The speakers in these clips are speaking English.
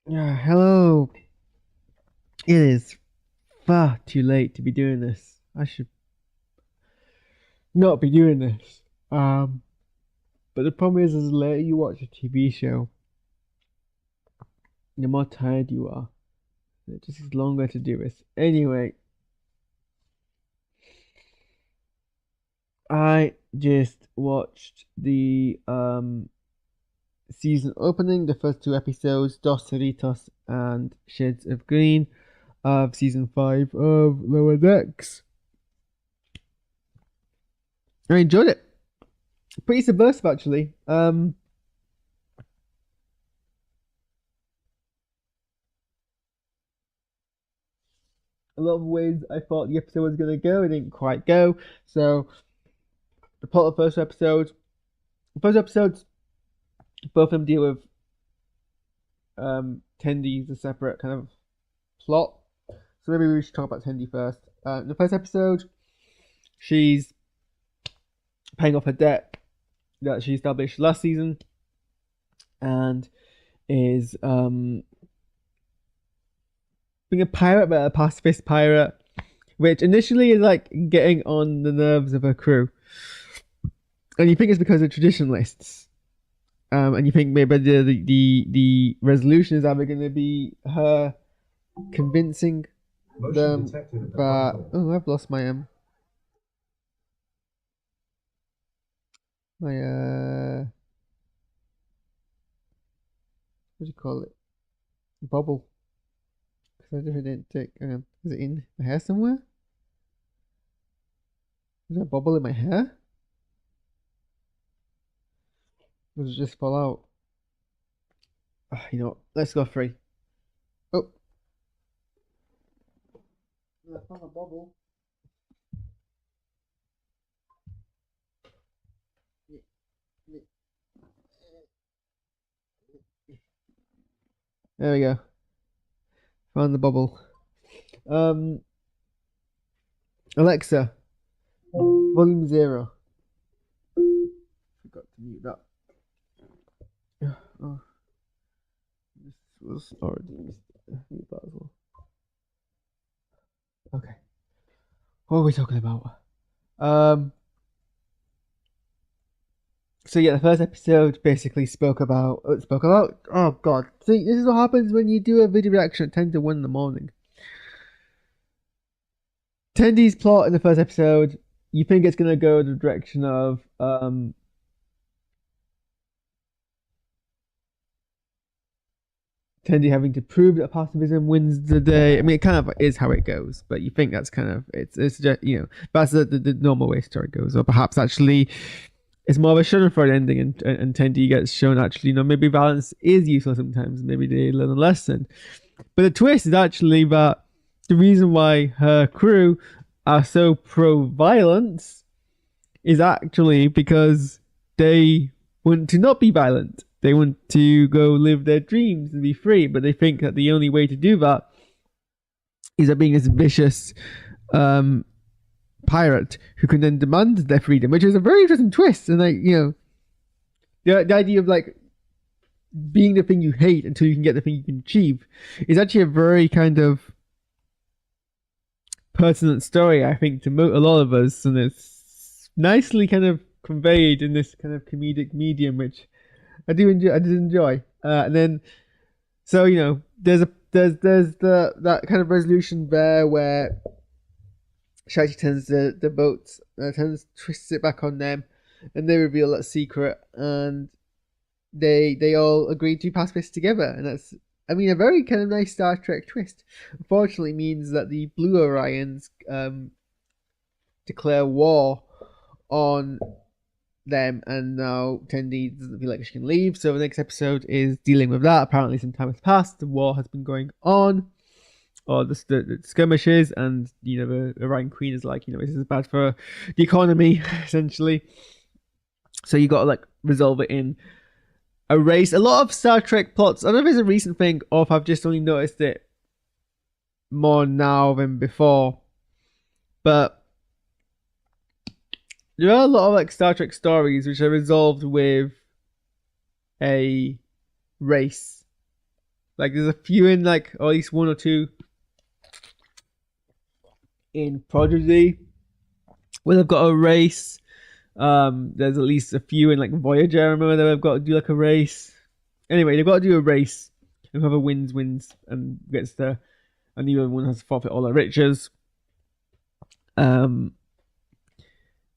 Yeah, hello. It is far too late to be doing this. I should not be doing this. But the problem is, the later you watch a TV show, the more tired you are. It just is longer to do this. Anyway, I just watched the season opening, the first two episodes, Dos Cerritos and Shades of Green of season 5 of Lower Decks. I enjoyed it. Pretty subversive, actually. A lot of ways I thought the episode was going to go, it didn't quite go. So, the plot of the first episode, both of them deal with Tendi as a separate kind of plot. So maybe we should talk about Tendi first. In the first episode, she's paying off her debt that she established last season, and is being a pirate, but a pacifist pirate, which initially is like getting on the nerves of her crew. And you think it's because of traditionalists. And you think maybe the resolution is either going to be her convincing them that I've lost my what do you call it, bubble, because I didn't take is it in my hair somewhere? Is there a bubble in my hair? Or does it just fall out? Let's go free. Oh, I found a bubble. There we go. Found the bubble. Alexa, volume 0. Forgot to mute that. Oh, this was already mute that as well. Okay. What are we talking about? So yeah, the first episode basically spoke about. Oh god, see, this is what happens when you do a video reaction at 10 to 1 in the morning. Tendi's plot in the first episode, you think it's gonna go the direction of Tendi having to prove that pacifism wins the day. I mean, it kind of is how it goes, but you think that's kind of it's just, that's the normal way story goes, or perhaps actually it's more of a Schadenfreude ending, and Tendi gets shown actually, maybe violence is useful sometimes. Maybe they learn a lesson. But the twist is actually that the reason why her crew are so pro-violence is actually because they want to not be violent. They want to go live their dreams and be free, but they think that the only way to do that is by being this vicious pirate who can then demand their freedom, which is a very interesting twist. And the idea of like being the thing you hate until you can get the thing you can achieve is actually a very kind of pertinent story, I think, to a lot of us, and it's nicely kind of conveyed in this kind of comedic medium, which I did enjoy. And then, so there's that kind of resolution there where Shaggy turns the boat, twists it back on them, and they reveal that secret, and they all agree to pacifist together, and that's, I mean, a very kind of nice Star Trek twist. Unfortunately, it means that the Blue Orions declare war on them, and now Tendi doesn't feel like she can leave. So the next episode is dealing with that. Apparently, some time has passed. The war has been going on, or the skirmishes, and the Orion Queen is like, this is bad for the economy, essentially. So you got to like resolve it in a race. A lot of Star Trek plots, I don't know if it's a recent thing or if I've just only noticed it more now than before, but there are a lot of like Star Trek stories which are resolved with a race Like there's a few in like, or at least one or two in Prodigy where they've got a race. There's at least a few in like Voyager. I remember they've got to do like a race. Anyway, they've got to do a race, and whoever wins and gets the, and the other one has to forfeit all their riches. And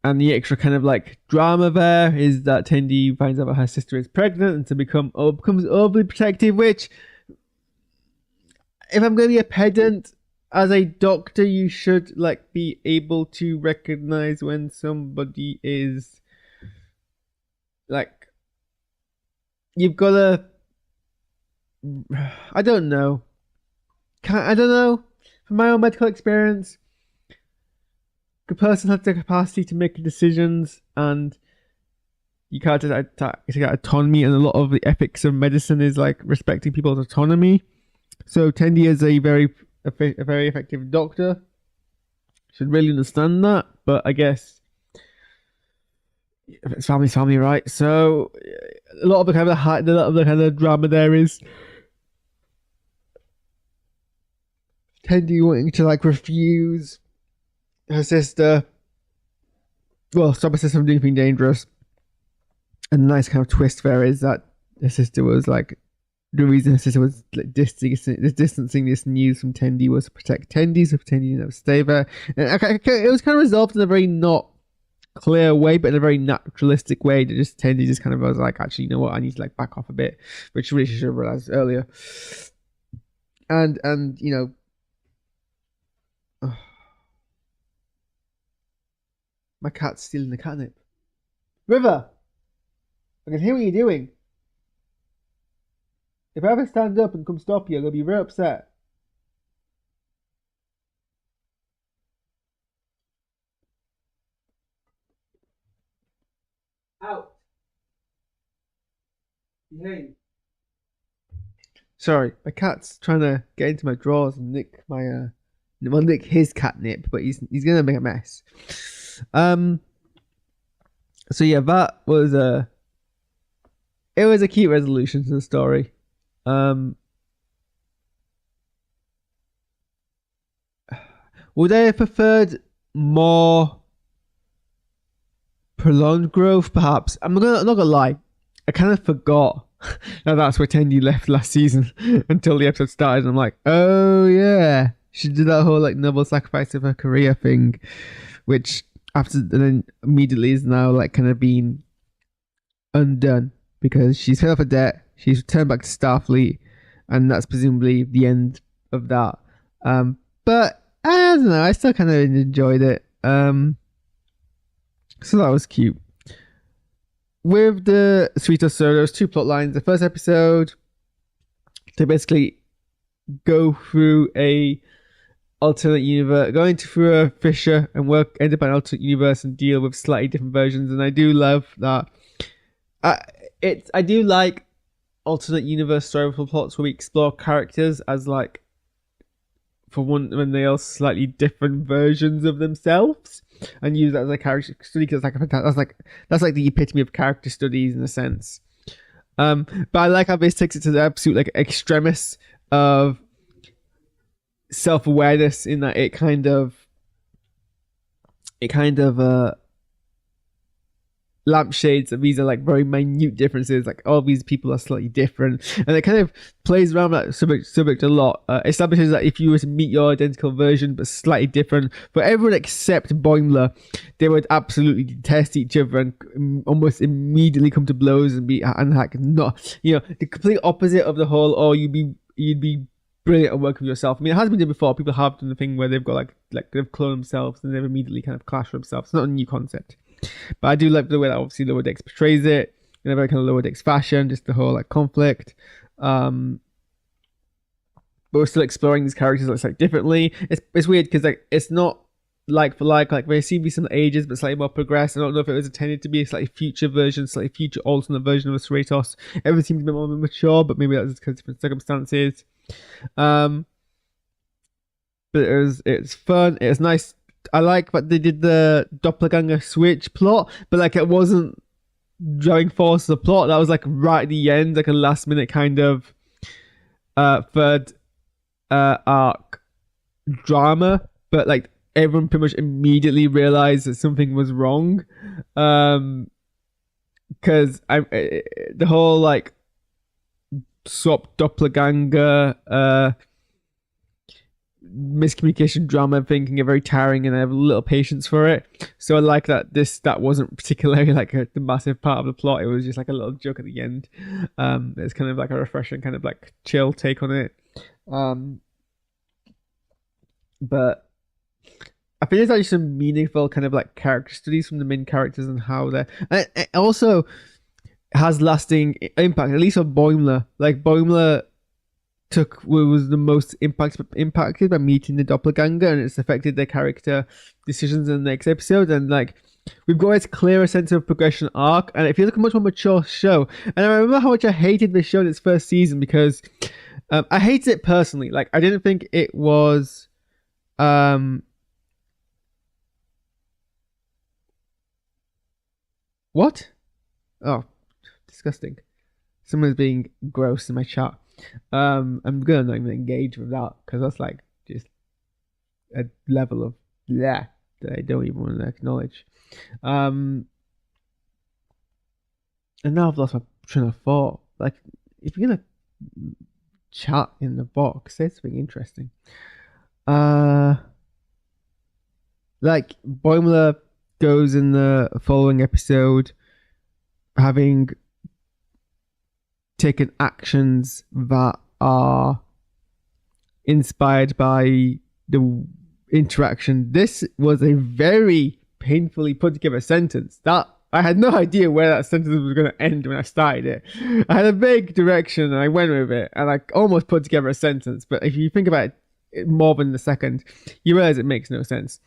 the extra kind of like drama there is that Tendi finds out that her sister is pregnant and to becomes overly protective, which, if I'm going to be a pedant, as a doctor, you should like be able to recognize when somebody is like, you've got to, I don't know. I don't know. From my own medical experience, a person has the capacity to make decisions, and you can't take autonomy, and a lot of the ethics of medicine is like respecting people's autonomy. So Tendi is a very effective doctor. Should really understand that, but I guess if it's family, right? So a lot of the kind of drama there is Tendi wanting to like refuse her sister, well, stop her sister from doing anything dangerous. And the nice kind of twist there is that her sister was like, the reason her sister was like distancing this news from Tendi was to protect Tendi, so Tendi didn't have to stay there. And it was kind of resolved in a very not clear way, but in a very naturalistic way. That just Tendi just kind of was like, actually, you know what, I need to like back off a bit, which really should have realized earlier. And you know, my cat's stealing the catnip. River, I can hear what you're doing. If I ever stand up and come stop you, I'm going to be very upset. Out. Behave. Sorry, my cat's trying to get into my drawers and nick my nick his catnip, but he's gonna make a mess. So yeah, that was it was a key resolution to the story. Would I have preferred more prolonged growth? Perhaps. I'm not gonna lie. I kind of forgot that that's where Tendi left last season until the episode started. And I'm like, oh yeah, she did that whole like noble sacrifice of her career thing, which after and then immediately is now like kind of being undone because she's paid off her debt. She's returned back to Starfleet, and that's presumably the end of that. But I don't know. I still kind of enjoyed it. So that was cute. With the Cerritor, so there's two plot lines. The first episode, they basically go through a alternate universe, going through a fissure and end up in an alternate universe and deal with slightly different versions. And I do love that. I do like alternate universe story plots where we explore characters as like, for one, when they are slightly different versions of themselves, and use that as a character study, because that's like the epitome of character studies in a sense. But I like how this takes it to the absolute like extremis of self-awareness, in that it kind of lampshades that these are like very minute differences, like all these people are slightly different, and it kind of plays around that subject a lot. Establishes that if you were to meet your identical version but slightly different, for everyone except Boimler, they would absolutely detest each other and almost immediately come to blows and like not, you know, the complete opposite of the whole, oh, you'd be brilliant at working with yourself. I mean, it has been done before. People have done the thing where they've got like they've cloned themselves and they've immediately kind of clashed with themselves. It's not a new concept. But I do like the way that obviously Lower Decks portrays it in a very kind of Lower Decks fashion, just the whole like conflict. But we're still exploring these characters like differently. It's weird because like it's not like for like they seem to be some ages but slightly more progressed. I don't know if it was intended to be a slightly future version, slightly future alternate version of a Cerritos. Everything seems a bit more mature, but maybe that's because of different circumstances. But it's fun. It's nice. I like that they did the doppelganger switch plot, but like it wasn't driving force of the plot. That was like right at the end, like a last minute kind of third arc drama, but like everyone pretty much immediately realized that something was wrong. Because the whole like swap doppelganger miscommunication drama thing can get very tiring, and I have little patience for it. So I like that that wasn't particularly like the massive part of the plot. It was just like a little joke at the end. It's kind of like a refreshing kind of like chill take on it. But I think there's actually some meaningful kind of like character studies from the main characters and how they're. And it also has lasting impact, at least on Boimler. Like Boimler was the most impacted by meeting the doppelganger, and it's affected their character decisions in the next episode. And like we've got this clearer sense of progression arc, and it feels like a much more mature show. And I remember how much I hated this show in its first season because I hated it personally. Like I didn't think it was what? Oh, disgusting. Someone's being gross in my chat. I'm gonna not even engage with that because that's like just a level of yeah that I don't even want to acknowledge. And now I've lost my train of thought. Like, if you're gonna chat in the box, say something interesting. Like Boimler goes in the following episode having taken actions that are inspired by the interaction. This was a very painfully put together sentence that I had no idea where that sentence was going to end when I started it. I had a vague direction and I went with it and I almost put together a sentence, but if you think about it more than a second, you realize it makes no sense.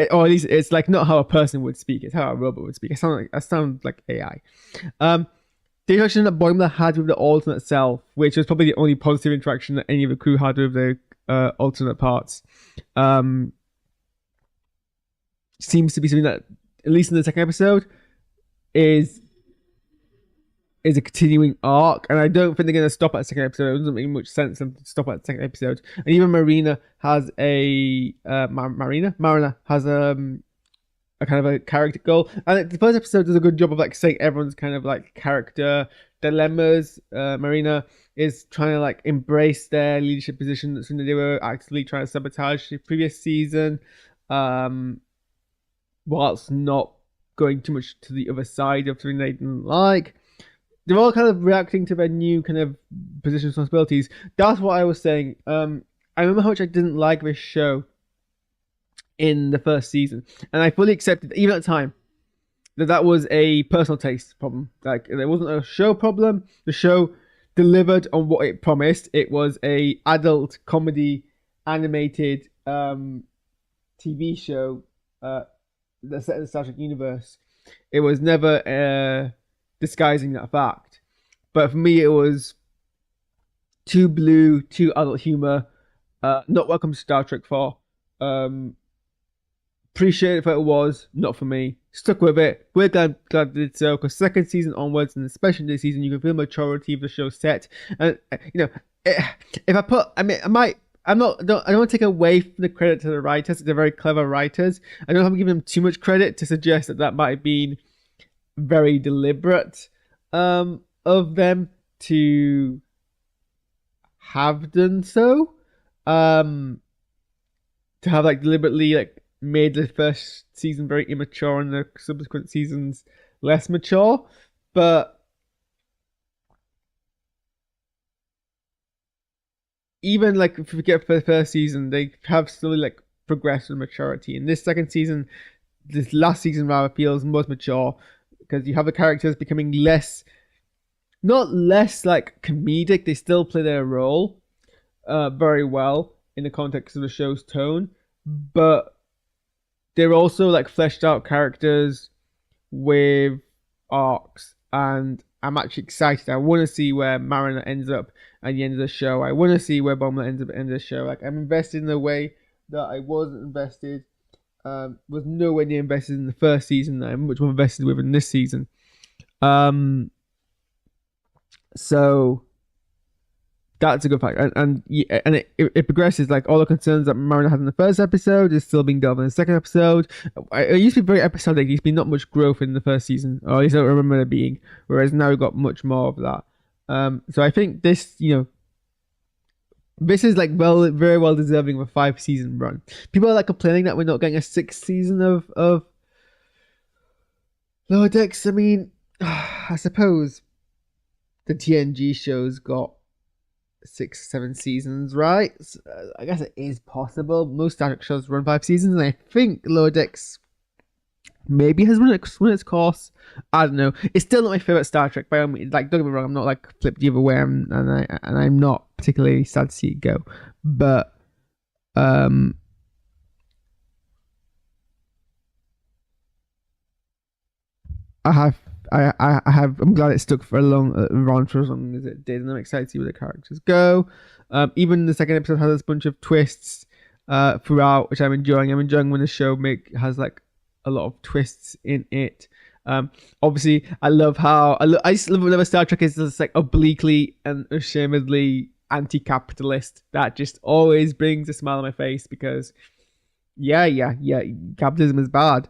Or at least it's like not how a person would speak, it's how a robot would speak. I sound like AI. The interaction that Boimler had with the alternate self, which was probably the only positive interaction that any of the crew had with the alternate parts, seems to be something that, at least in the second episode, is a continuing arc, and I don't think they're going to stop at the second episode. It doesn't make much sense to stop at the second episode. And even Marina has Marina has a kind of a character goal, and the first episode does a good job of like saying everyone's kind of like character dilemmas. Marina is trying to like embrace their leadership position. That's something they were actively trying to sabotage the previous season, whilst not going too much to the other side of something they didn't like. They're all kind of reacting to their new kind of position responsibilities. That's what I was saying. I remember how much I didn't like this show in the first season, and I fully accepted, even at the time, that was a personal taste problem. Like, it wasn't a show problem. The show delivered on what it promised. It was a adult comedy animated TV show that's set in the Star Trek universe. It was never disguising that fact, but for me it was too blue, too adult humor, not welcome to Star Trek 4. Appreciate it for it was, not for me. Stuck with it. We're glad they did so, because second season onwards, and especially this season, you can feel the maturity of the show set. And if I put, I don't want to take away from the credit to the writers. They're very clever writers. I don't have to give them too much credit to suggest that might have been very deliberate of them to have done so. To have like deliberately like made the first season very immature and the subsequent seasons less mature. But even like if we get for the first season, they have slowly like progressed with maturity. In this second season, this last season rather feels most mature, because you have the characters becoming not less like comedic. They still play their role very well in the context of the show's tone, but they're also like fleshed out characters with arcs, and I'm actually excited. I want to see where Mariner ends up at the end of the show. I want to see where Boimler ends up at the end of the show. Like, I'm invested in a way that I wasn't invested, was nowhere near invested in the first season, that I'm much more invested with in this season. So that's a good fact, and it progresses. Like all the concerns that Mariner had in the first episode is still being dealt with in the second episode. It used to be very episodic. There used to be not much growth in the first season, or at least I don't remember there being. Whereas now we've got much more of that. So I think this, this is like very well deserving of a 5-season run. People are like complaining that we're not getting a 6th season of Lower Decks. I mean, I suppose the TNG shows got 6, 7 seasons, right? So, I guess it is possible. Most Star Trek shows run 5 seasons, and I think Lower Decks maybe has run its course. I don't know. It's still not my favorite Star Trek. By all means, like, don't get me wrong, I'm not like flipped the other way, and I'm not particularly sad to see it go. But I'm glad it stuck for a long run for as long as it did, and I'm excited to see where the characters go. Even the second episode has a bunch of twists throughout, which I'm enjoying. I'm enjoying when the show has like a lot of twists in it. Obviously, I love how I just love whenever Star Trek is just like obliquely and ashamedly anti-capitalist. That just always brings a smile on my face because, yeah, capitalism is bad.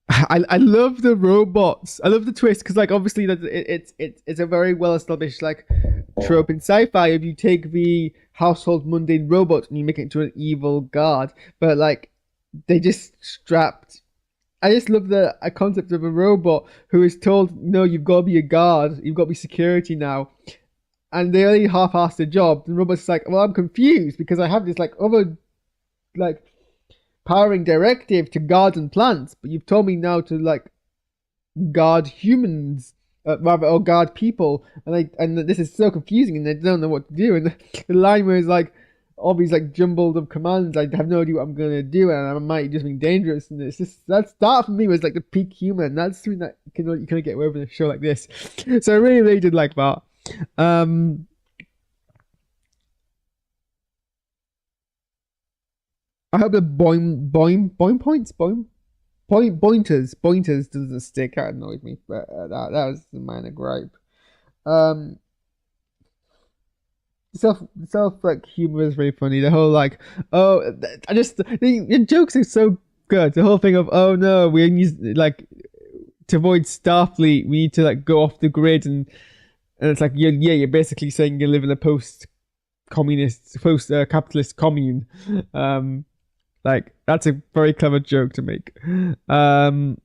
I love the robots. I love the twist because, like, obviously, it's a very well established like trope in sci-fi. If you take the household mundane robot and you make it into an evil god, but like they just strapped. I just love the concept of a robot who is told, no, you've got to be a guard, you've got to be security now, and they only half-assed the job. The robot's like, well, I'm confused because I have this like other like powering directive to guard and plants, but you've told me now to like guard humans, or guard people, and this is so confusing, and they don't know what to do. And the line where it's like all these like jumbled up commands, I have no idea what I'm gonna do, and I might just be dangerous. And it's just that for me was like the peak humor, and that's something that you can get away with in a show like this. So I really did like that. I hope the pointers doesn't stick. That annoyed me, but that was a minor gripe. Self like humor is really funny. The whole like, the jokes are so good. The whole thing of, oh no, we need like to avoid Starfleet, we need to like go off the grid, and it's like you're basically saying you live in a post-communist, post-capitalist commune. Like that's a very clever joke to make. Like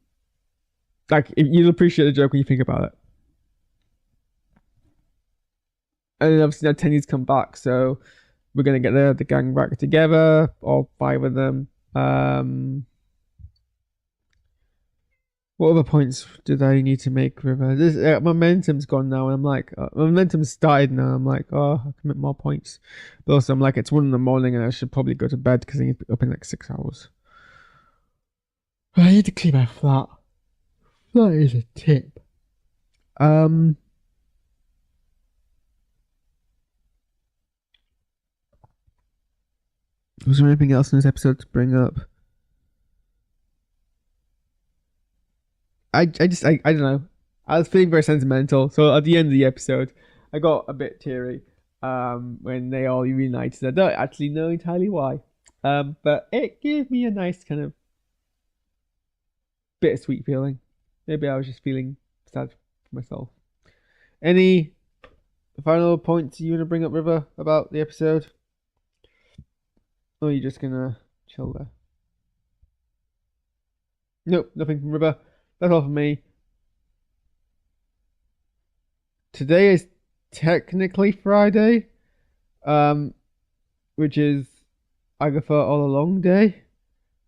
you'll appreciate the joke when you think about it. And then obviously now Tenny's come back, so we're gonna get the gang back together, all 5 of them. What other points did I need to make, River? This momentum's gone now, and I'm like, momentum's started now. I'm like, oh, I can make more points. But also, I'm like, it's 1 a.m, and I should probably go to bed because I need to be up in like 6 hours. I need to clean my flat. That is a tip. Was there anything else in this episode to bring up? I don't know. I was feeling very sentimental. So at the end of the episode, I got a bit teary when they all reunited. I don't actually know entirely why. But it gave me a nice kind of bittersweet feeling. Maybe I was just feeling sad for myself. Any final points you want to bring up, River, about the episode? Or are you just gonna chill there? Nope, nothing from River. That's all from me. Today is technically Friday, which is Agatha All Along Day,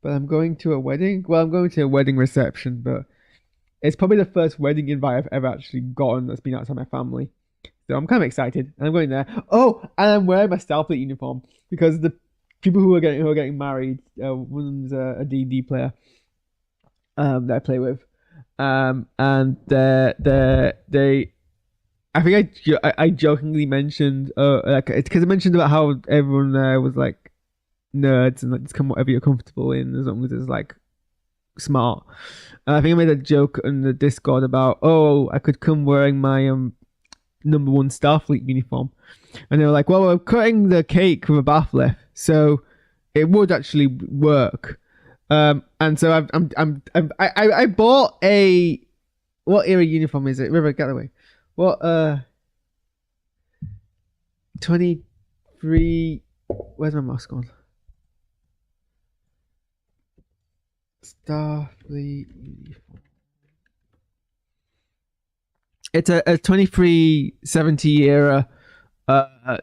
but I'm going to a wedding. Well, I'm going to a wedding reception, but it's probably the first wedding invite I've ever actually gotten that's been outside my family. So I'm kind of excited, and I'm going there. Oh, and I'm wearing my Starfleet uniform because the people who are getting married, one of them's a D&D player that I play with. And they I think I jokingly mentioned like it's because I mentioned about how everyone there was like nerds and like just come whatever you're comfortable in as long as it's like smart. And I think I made a joke on the Discord about, oh, I could come wearing my number one Starfleet uniform, and they were like, "Well, we're cutting the cake with a bath lift, so it would actually work." And so I bought a, what era uniform is it? River Galloway. What 23? Where's my mask on? Starfleet uniform. It's a 2370 era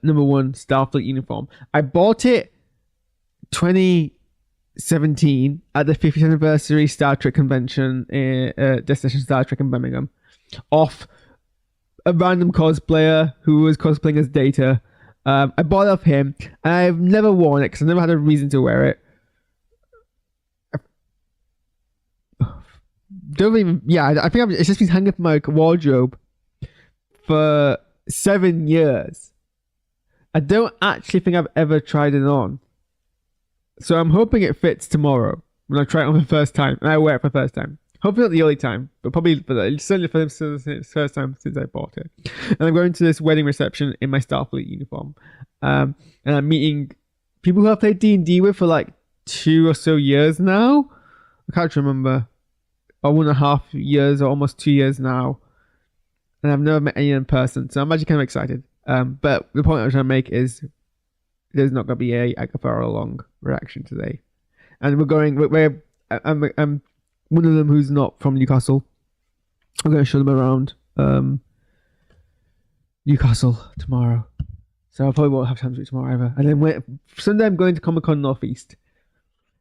number one Starfleet uniform. I bought it 2017 at the 50th anniversary Star Trek convention in Destination Star Trek in Birmingham, off a random cosplayer who was cosplaying as Data. I bought it off him, and I've never worn it because I've never had a reason to wear it. I think it's just been hanging up in my wardrobe for 7 years. I don't actually think I've ever tried it on. So I'm hoping it fits tomorrow when I try it on the first time and I wear it for the first time. Hopefully not the only time, but probably certainly for the first time since I bought it. And I'm going to this wedding reception in my Starfleet uniform. And I'm meeting people who I've played D&D with for like 2 or so years now. I can't remember. Or 1.5 years or almost 2 years now. And I've never met anyone in person, so I'm actually kind of excited. But the point I'm trying to make is there's not going to be a Agatha Long reaction today. And I'm one of them who's not from Newcastle. I'm going to show them around Newcastle tomorrow. So I probably won't have time to do it tomorrow either. And then Sunday I'm going to Comic-Con Northeast.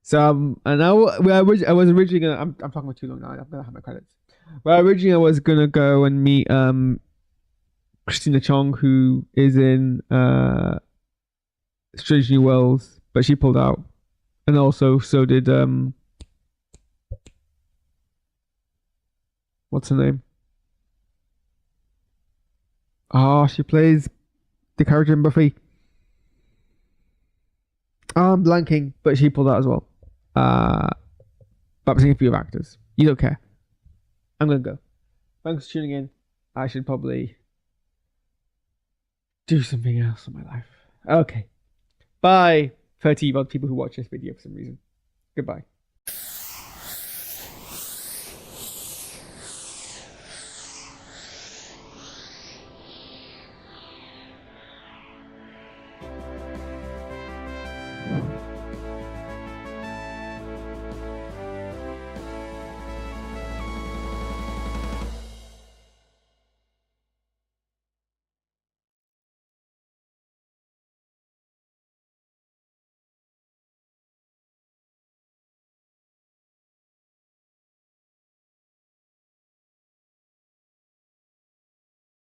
So and I was originally gonna. I'm talking for too long now. I'm gonna have my credits. Well, originally I was gonna go and meet Christina Chong, who is in Strange New Worlds, but she pulled out, and also so did what's her name? Oh, she plays the character in Buffy. I'm blanking, but she pulled out as well. But I'm seeing a few actors. You don't care. I'm gonna go. Thanks for tuning in. I should probably do something else in my life. Okay. Bye, 30 odd people who watch this video for some reason. Goodbye.